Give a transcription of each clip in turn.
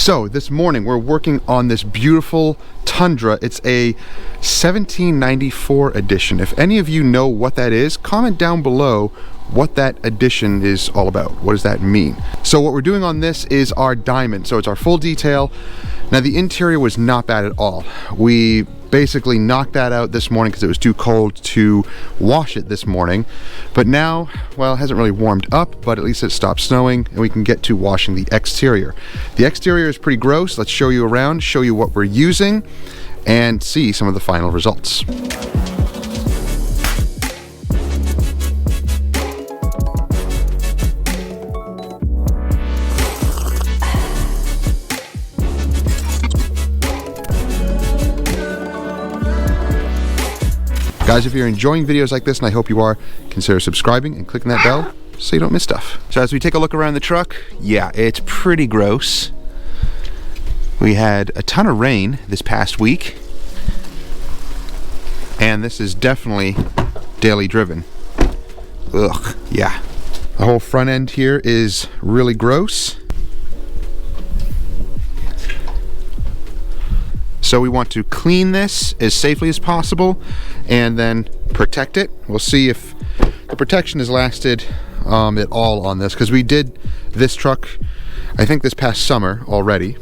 So this morning we're working on this beautiful Tundra. It's a 1794 edition. If any of you know what that is, comment down below what that edition is all about. What does that mean? So what we're doing on this is our diamond. So it's our full detail. Now the interior was not bad at all. We basically knocked that out this morning because it was too cold to wash it this morning. But now, well, it hasn't really warmed up, but at least it stopped snowing and we can get to washing the exterior. The exterior is pretty gross. Let's show you around, show you what we're using, and see some of the final results. Guys, if you're enjoying videos like this, and I hope you are, consider subscribing and clicking that bell so you don't miss stuff. So as we take a look around the truck, yeah, it's pretty gross. We had a ton of rain this past week, and this is definitely daily driven. Ugh, yeah. The whole front end here is really gross. So we want to clean this as safely as possible and then protect it. We'll see if the protection has lasted at all on this, because we did this truck, I think, this past summer already.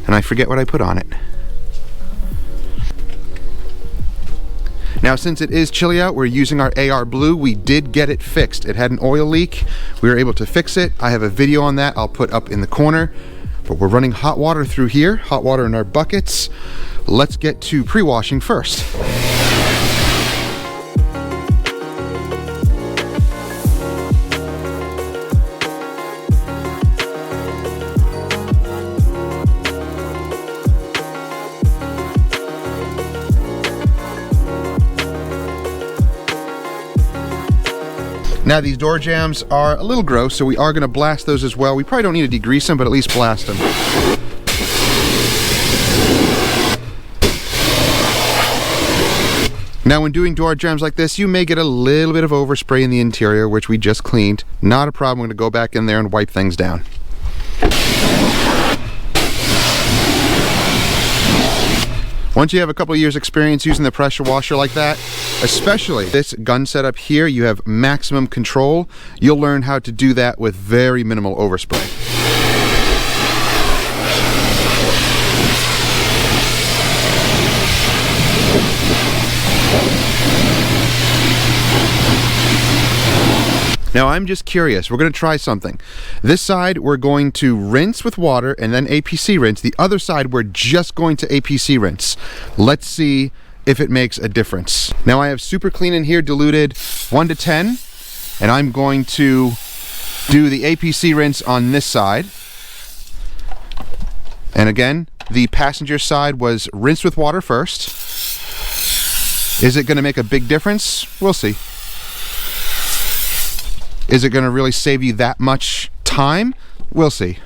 And I forget what I put on it. Now, since it is chilly out, we're using our AR Blue. We did get it fixed. It had an oil leak. We were able to fix it. I have a video on that I'll put up in the corner. But we're running hot water through here, hot water in our buckets. Let's get to pre-washing first. Now these door jambs are a little gross, so we are going to blast those as well. We probably don't need to degrease them, but at least blast them. Now when doing door jambs like this, you may get a little bit of overspray in the interior, which we just cleaned. Not a problem. We're going to go back in there and wipe things down. Once you have a couple of years experience using the pressure washer like that, especially this gun setup here, you have maximum control. You'll learn how to do that with very minimal overspray. Now I'm just curious, we're going to try something. This side we're going to rinse with water and then APC rinse. The other side we're just going to APC rinse. Let's see if it makes a difference. Now I have super clean in here, diluted 1 to 10, and I'm going to do the APC rinse on this side. And again, the passenger side was rinsed with water first. Is it going to make a big difference? We'll see. Is it going to really save you that much time? We'll see.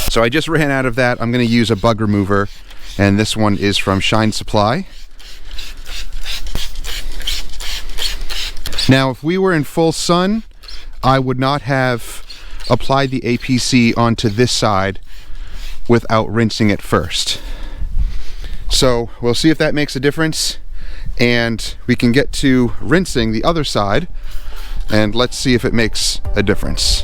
So I just ran out of that. I'm going to use a bug remover, and this one is from Shine Supply. Now, if we were in full sun, I would not have applied the APC onto this side without rinsing it first. So we'll see if that makes a difference, and we can get to rinsing the other side, and let's see if it makes a difference.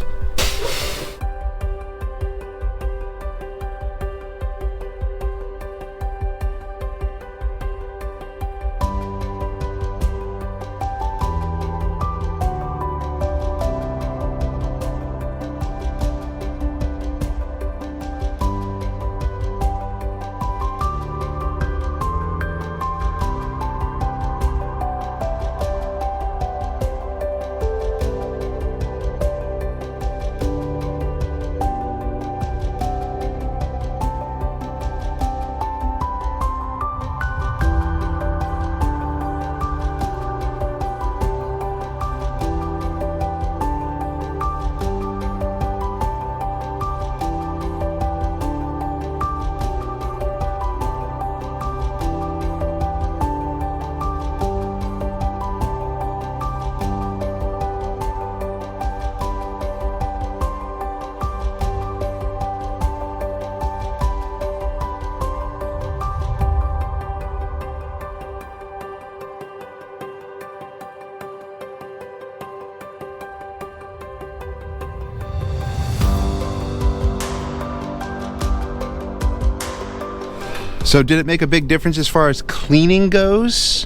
So did it make a big difference as far as cleaning goes?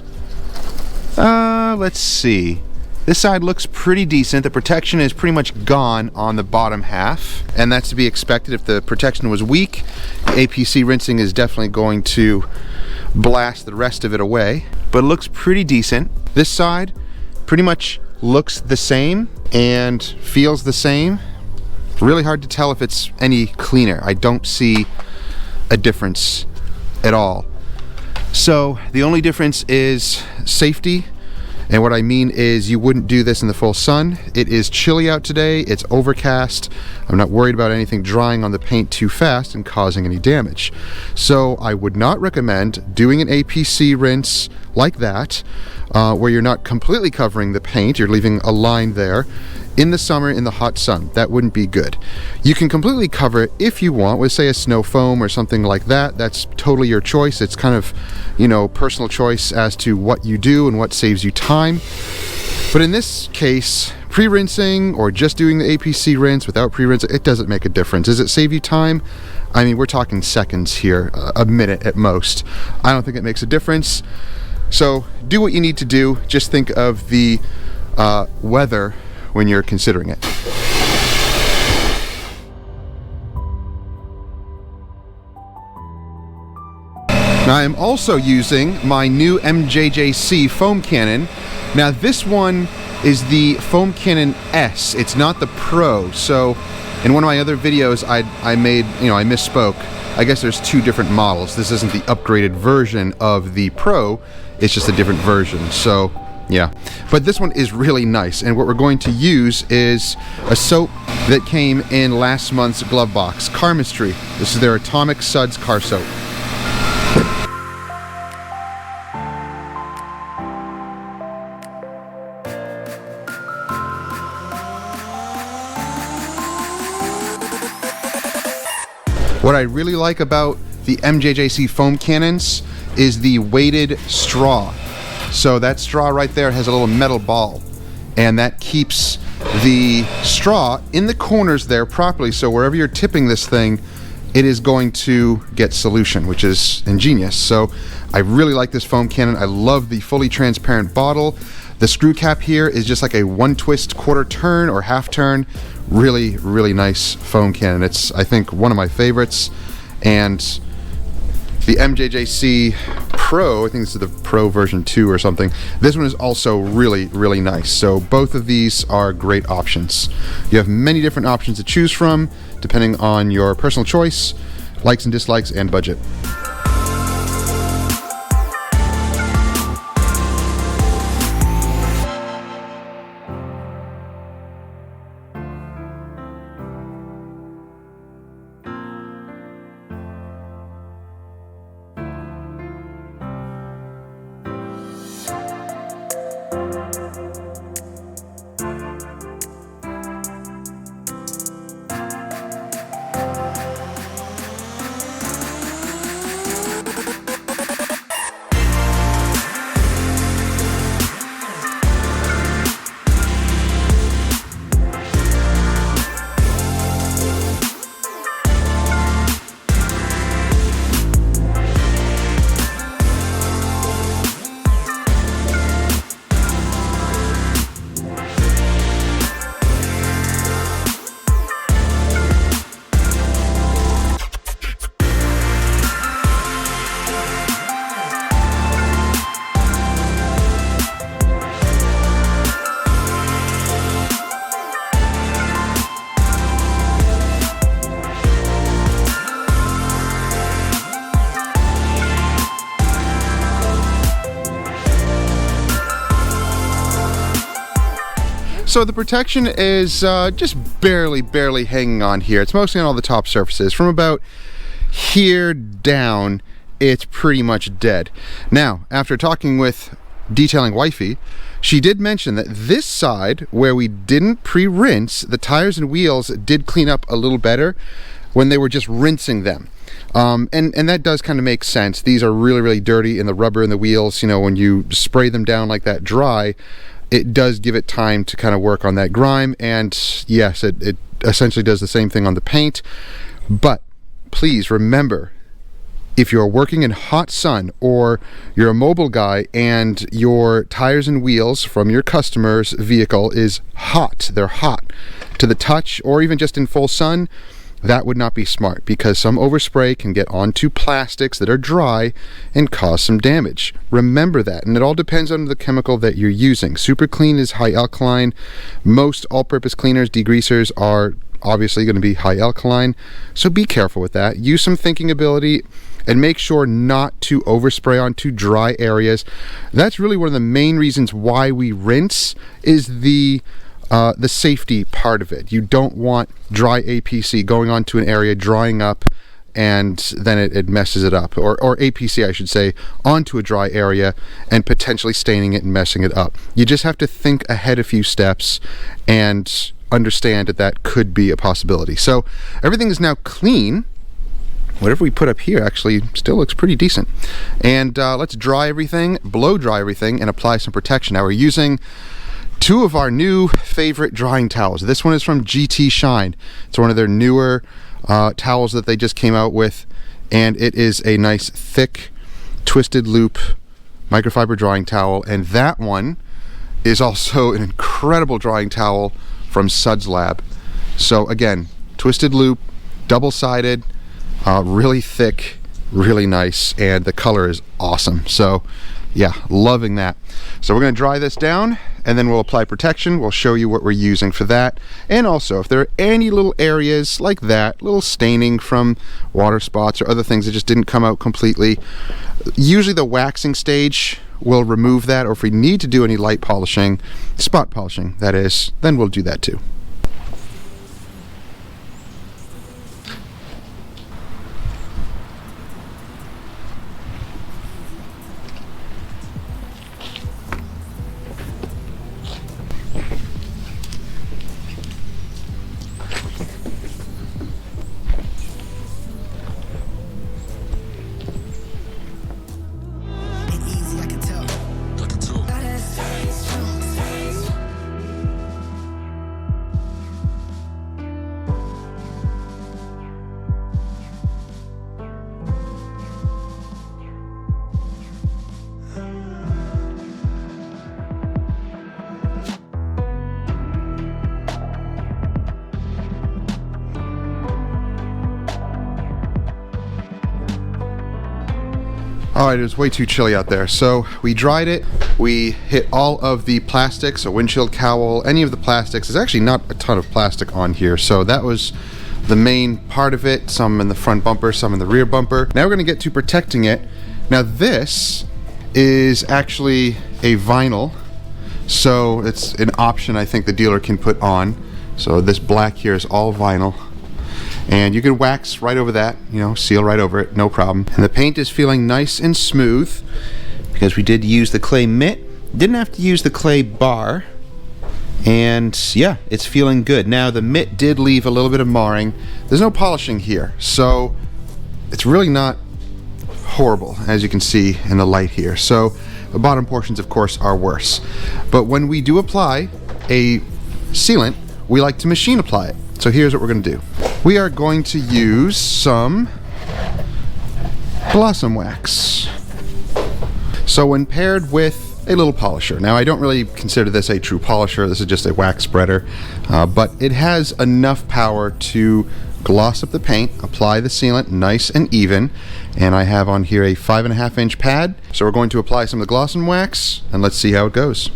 Let's see. This side looks pretty decent. The protection is pretty much gone on the bottom half, and that's to be expected. If the protection was weak, APC rinsing is definitely going to blast the rest of it away, but it looks pretty decent. This side pretty much looks the same and feels the same. Really hard to tell if it's any cleaner. I don't see a difference at all. So the only difference is safety. And what I mean is you wouldn't do this in the full sun. It is chilly out today, it's overcast. I'm not worried about anything drying on the paint too fast and causing any damage. So I would not recommend doing an APC rinse like that, where you're not completely covering the paint, you're leaving a line there in the summer in the hot sun. That wouldn't be good. You can completely cover it if you want with, say, a snow foam or something like that. That's totally your choice. It's kind of, you know, personal choice as to what you do and what saves you time. But in this case, pre-rinsing or just doing the APC rinse without pre-rinsing, it doesn't make a difference. Does it save you time? I mean, we're talking seconds here, a minute at most. I don't think it makes a difference. So do what you need to do. Just think of the weather when you're considering it. Now I'm also using my new MJJC foam cannon. Now this one is the foam cannon S. It's not the Pro. So in one of my other videos I made, I misspoke. I guess there's two different models. This isn't the upgraded version of the Pro. It's just a different version. So yeah, but this one is really nice, and what we're going to use is a soap that came in last month's glove box, Carmistry. This is their Atomic Suds car soap. What I really like about the MJJC foam cannons is the weighted straw. So that straw right there has a little metal ball, and that keeps the straw in the corners there properly, so wherever you're tipping this thing, it is going to get solution, which is ingenious. So I really like this foam cannon. I love the fully transparent bottle. The screw cap here is just like a one twist quarter turn or half turn. Really, really nice foam cannon. It's, I think, one of my favorites. And the MJJC Pro, I think this is the Pro version 2 or something. This one is also really, really nice. So both of these are great options. You have many different options to choose from, depending on your personal choice, likes and dislikes, and budget. So the protection is just barely hanging on here. It's mostly on all the top surfaces. From about here down, it's pretty much dead. Now, after talking with Detailing Wifey, she did mention that this side, where we didn't pre-rinse, the tires and wheels did clean up a little better when they were just rinsing them. And that does kind of make sense. These are really, really dirty, and the rubber in the wheels, when you spray them down like that dry, it does give it time to kind of work on that grime. And yes, it essentially does the same thing on the paint. But please remember, If you're working in hot sun, or you're a mobile guy and your tires and wheels from your customer's vehicle is hot, they're hot to the touch, or even just in full sun, that would not be smart, because some overspray can get onto plastics that are dry and cause some damage. Remember that, and it all depends on the chemical that you're using. Super Clean is high alkaline. Most all-purpose cleaners, degreasers, are obviously going to be high alkaline, so be careful with that. Use some thinking ability and make sure not to overspray onto dry areas. That's really one of the main reasons why we rinse, is the safety part of it. You don't want dry APC going onto an area, drying up, and then it messes it up, or APC I should say, onto a dry area and potentially staining it and messing it up. You just have to think ahead a few steps and understand that that could be a possibility. So everything is now clean. Whatever we put up here actually still looks pretty decent. And let's dry everything, blow dry everything, and apply some protection. Now we're using two of our new favorite drying towels. This one is from GT Shine. It's one of their newer towels that they just came out with, and it is a nice thick twisted loop microfiber drying towel. And that one is also an incredible drying towel from Suds Lab. So again, twisted loop, double-sided, really thick, really nice, and the color is awesome. So yeah, loving that. So we're going to dry this down, and then we'll apply protection. We'll show you what we're using for that. And also, if there are any little areas like that, little staining from water spots or other things that just didn't come out completely, usually the waxing stage will remove that, or if we need to do any light polishing, spot polishing that is, then we'll do that too. Alright, it was way too chilly out there, so we dried it. We hit all of the plastics, a windshield cowl, any of the plastics. There's actually not a ton of plastic on here, so that was the main part of it. Some in the front bumper, some in the rear bumper. Now we're going to get to protecting it. Now this is actually a vinyl, so it's an option I think the dealer can put on. So this black here is all vinyl. And you can wax right over that, you know, seal right over it, no problem. And the paint is feeling nice and smooth because we did use the clay mitt. Didn't have to use the clay bar. And yeah, it's feeling good. Now the mitt did leave a little bit of marring. There's no polishing here, so it's really not horrible, as you can see in the light here. So the bottom portions, of course, are worse. But when we do apply a sealant, we like to machine apply it. So here's what we're going to do. We are going to use some Blossom Wax. So when paired with a little polisher. Now I don't really consider this a true polisher, this is just a wax spreader, but it has enough power to gloss up the paint, apply the sealant nice and even, and I have on here a 5.5 inch pad. So we're going to apply some of the Blossom Wax and let's see how it goes.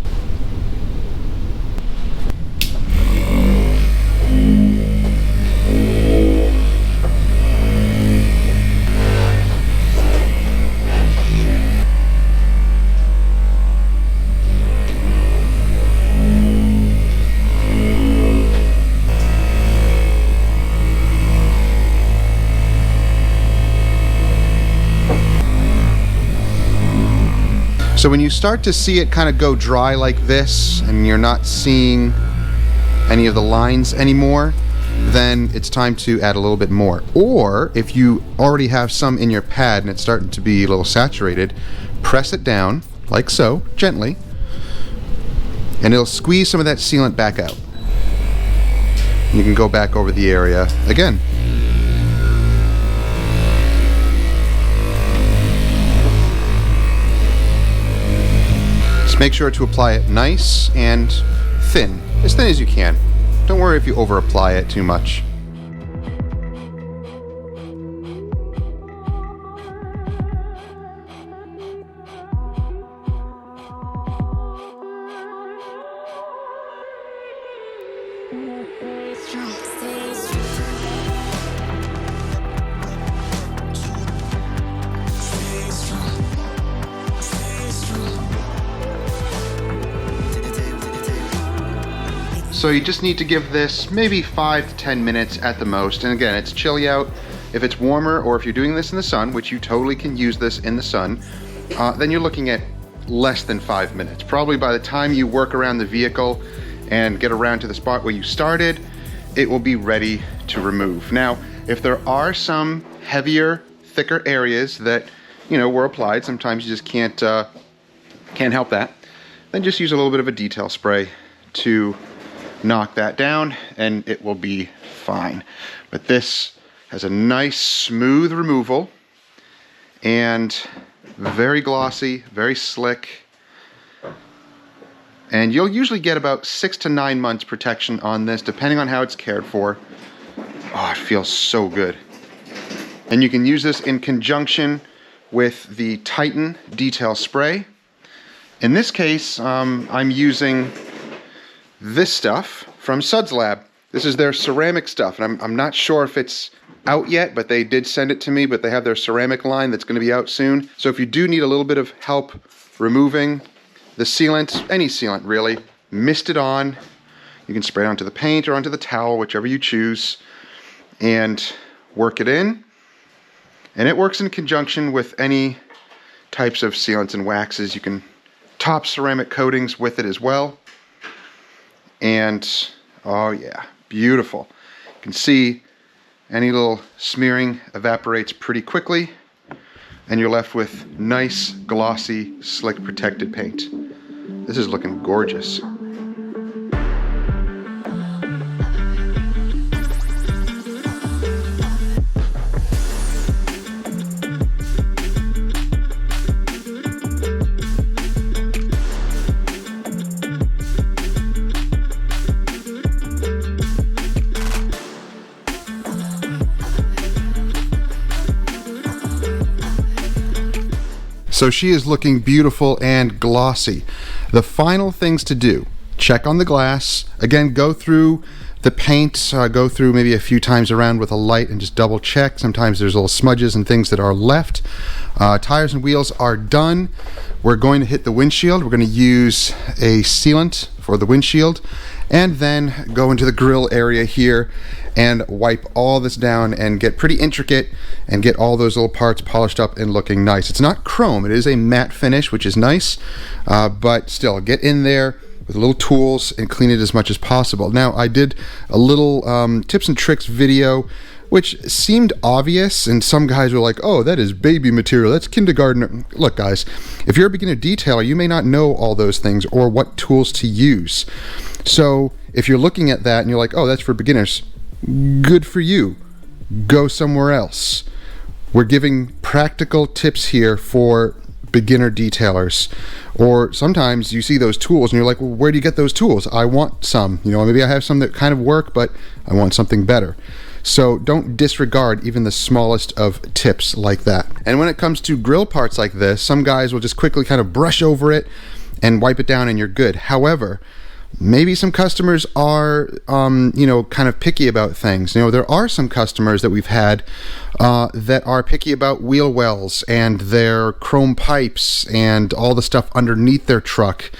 So when you start to see it kind of go dry like this and you're not seeing any of the lines anymore, then it's time to add a little bit more. Or if you already have some in your pad and it's starting to be a little saturated, press it down like so, gently, and it'll squeeze some of that sealant back out. You can go back over the area again. Make sure to apply it nice and thin as you can. Don't worry if you over apply it too much. So you just need to give this maybe 5 to 10 minutes at the most. And again, it's chilly out. If it's warmer, or if you're doing this in the sun, which you totally can use this in the sun, then you're looking at less than 5 minutes. Probably by the time you work around the vehicle and get around to the spot where you started, it will be ready to remove. Now, if there are some heavier, thicker areas that, were applied, sometimes you just can't help that, then just use a little bit of a detail spray to knock that down and it will be fine. But this has a nice smooth removal and very glossy, very slick, and you'll usually get about 6 to 9 months protection on this depending on how it's cared for. Oh, it feels so good. And you can use this in conjunction with the Titan detail spray. In this case, I'm using this stuff from Suds Lab. This is their ceramic stuff, and I'm not sure if it's out yet, but they did send it to me, but they have their ceramic line that's going to be out soon. So if you do need a little bit of help removing the sealant, any sealant really, mist it on. You can spray it onto the paint or onto the towel, whichever you choose, and work it in. And it works in conjunction with any types of sealants and waxes. You can top ceramic coatings with it as well. And oh yeah, beautiful. You can see any little smearing evaporates pretty quickly, and you're left with nice, glossy, slick protected paint. This is looking gorgeous. So she is looking beautiful and glossy. The final things to do: check on the glass. Again, go through the paint, go through maybe a few times around with a light and just double check. Sometimes there's little smudges and things that are left. Tires and wheels are done. We're going to hit the windshield. We're going to use a sealant for the windshield, and then go into the grill area here and wipe all this down and get pretty intricate and get all those little parts polished up and looking nice. It's not chrome, it is a matte finish, which is nice, but still, get in there with little tools and clean it as much as possible. Now, I did a little tips and tricks video, which seemed obvious, and some guys were like, oh, that is baby material, that's kindergarten. Look guys, if you're a beginner detailer, you may not know all those things or what tools to use. So if you're looking at that and you're like, oh, that's for beginners, good for you. Go somewhere else. We're giving practical tips here for beginner detailers. Or sometimes you see those tools and you're like, well, where do you get those tools? I want some. Maybe I have some that kind of work, but I want something better. So don't disregard even the smallest of tips like that. And when it comes to grill parts like this, some guys will just quickly kind of brush over it and wipe it down and you're good. However, maybe some customers are, kind of picky about things. There are some customers that we've had that are picky about wheel wells and their chrome pipes and all the stuff underneath their truck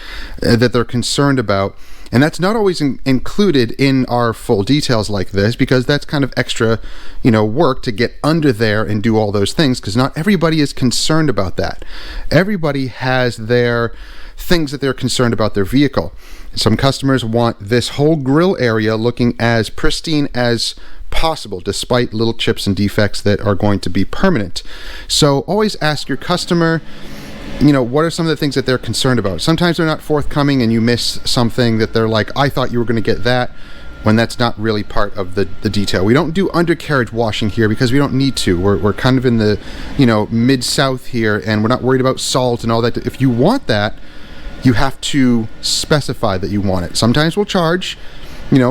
that they're concerned about. And that's not always included in our full details like this, because that's kind of extra, work to get under there and do all those things, because not everybody is concerned about that. Everybody has their things that they're concerned about their vehicle. Some customers want this whole grill area looking as pristine as possible, despite little chips and defects that are going to be permanent. So always ask your customer, what are some of the things that they're concerned about? Sometimes they're not forthcoming and you miss something that they're like, I thought you were going to get that, when that's not really part of the detail. We don't do undercarriage washing here because we don't need to. We're kind of in the, mid-south here, and we're not worried about salt and all that. If you want that, you have to specify that you want it. Sometimes we'll charge,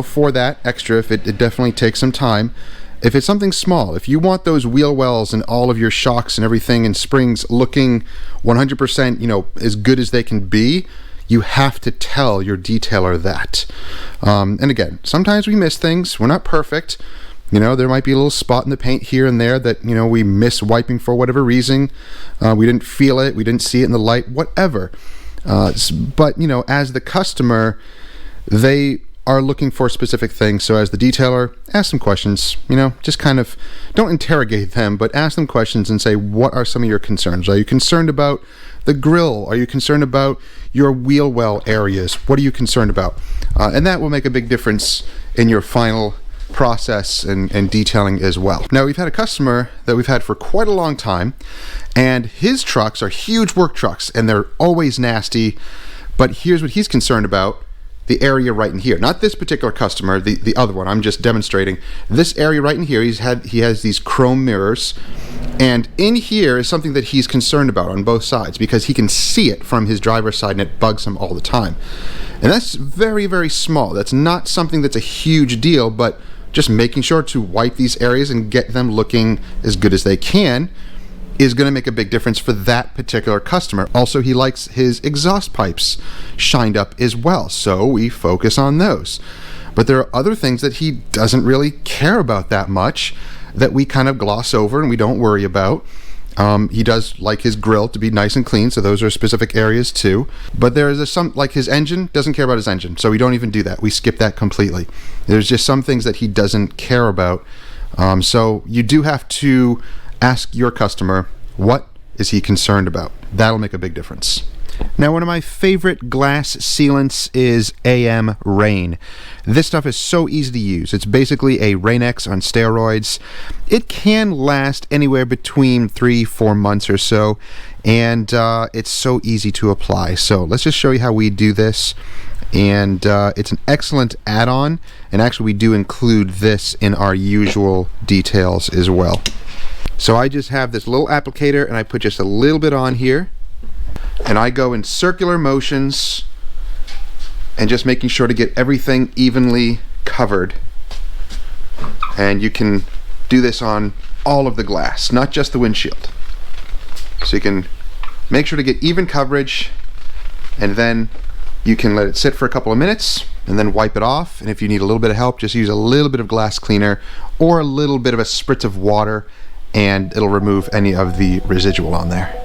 for that extra if it definitely takes some time. If it's something small, if you want those wheel wells and all of your shocks and everything and springs looking 100%, as good as they can be, you have to tell your detailer that. And again, sometimes we miss things. We're not perfect. There might be a little spot in the paint here and there that, we miss wiping for whatever reason. We didn't feel it. We didn't see it in the light, whatever. But, as the customer, they are looking for specific things. So as the detailer, ask them questions, just kind of don't interrogate them, but ask them questions and say, what are some of your concerns? Are you concerned about the grill? Are you concerned about your wheel well areas? What are you concerned about? And that will make a big difference in your final process and detailing as well. Now, we've had a customer that we've had for quite a long time, and his trucks are huge work trucks and they're always nasty. But here's what he's concerned about: the area right in here. Not this particular customer, the other one. I'm just demonstrating this area right in here. He has these chrome mirrors, and in here is something that he's concerned about on both sides because he can see it from his driver's side and it bugs him all the time. And that's very, very small. That's not something that's a huge deal, but just making sure to wipe these areas and get them looking as good as they can is going to make a big difference for that particular customer. Also, he likes his exhaust pipes shined up as well, so we focus on those. But there are other things that he doesn't really care about that much that we kind of gloss over and we don't worry about. He does like his grill to be nice and clean, so those are specific areas too. But there is some, like his engine, doesn't care about his engine, so we don't even do that. We skip that completely. There's just some things that he doesn't care about. So you do have to ask your customer, what is he concerned about? That'll make a big difference. Now, one of my favorite glass sealants is AM Rain. This stuff is so easy to use. It's basically a Rain-X on steroids. It can last anywhere between 3-4 months or so, and it's so easy to apply. So let's just show you how we do this. And it's an excellent add-on, and actually we do include this in our usual details as well. So I just have this little applicator and I put just a little bit on here, and I go in circular motions and just making sure to get everything evenly covered. And you can do this on all of the glass, not just the windshield. So you can make sure to get even coverage, and then you can let it sit for a couple of minutes and then wipe it off. And if you need a little bit of help, just use a little bit of glass cleaner or a little bit of a spritz of water, and it'll remove any of the residual on there.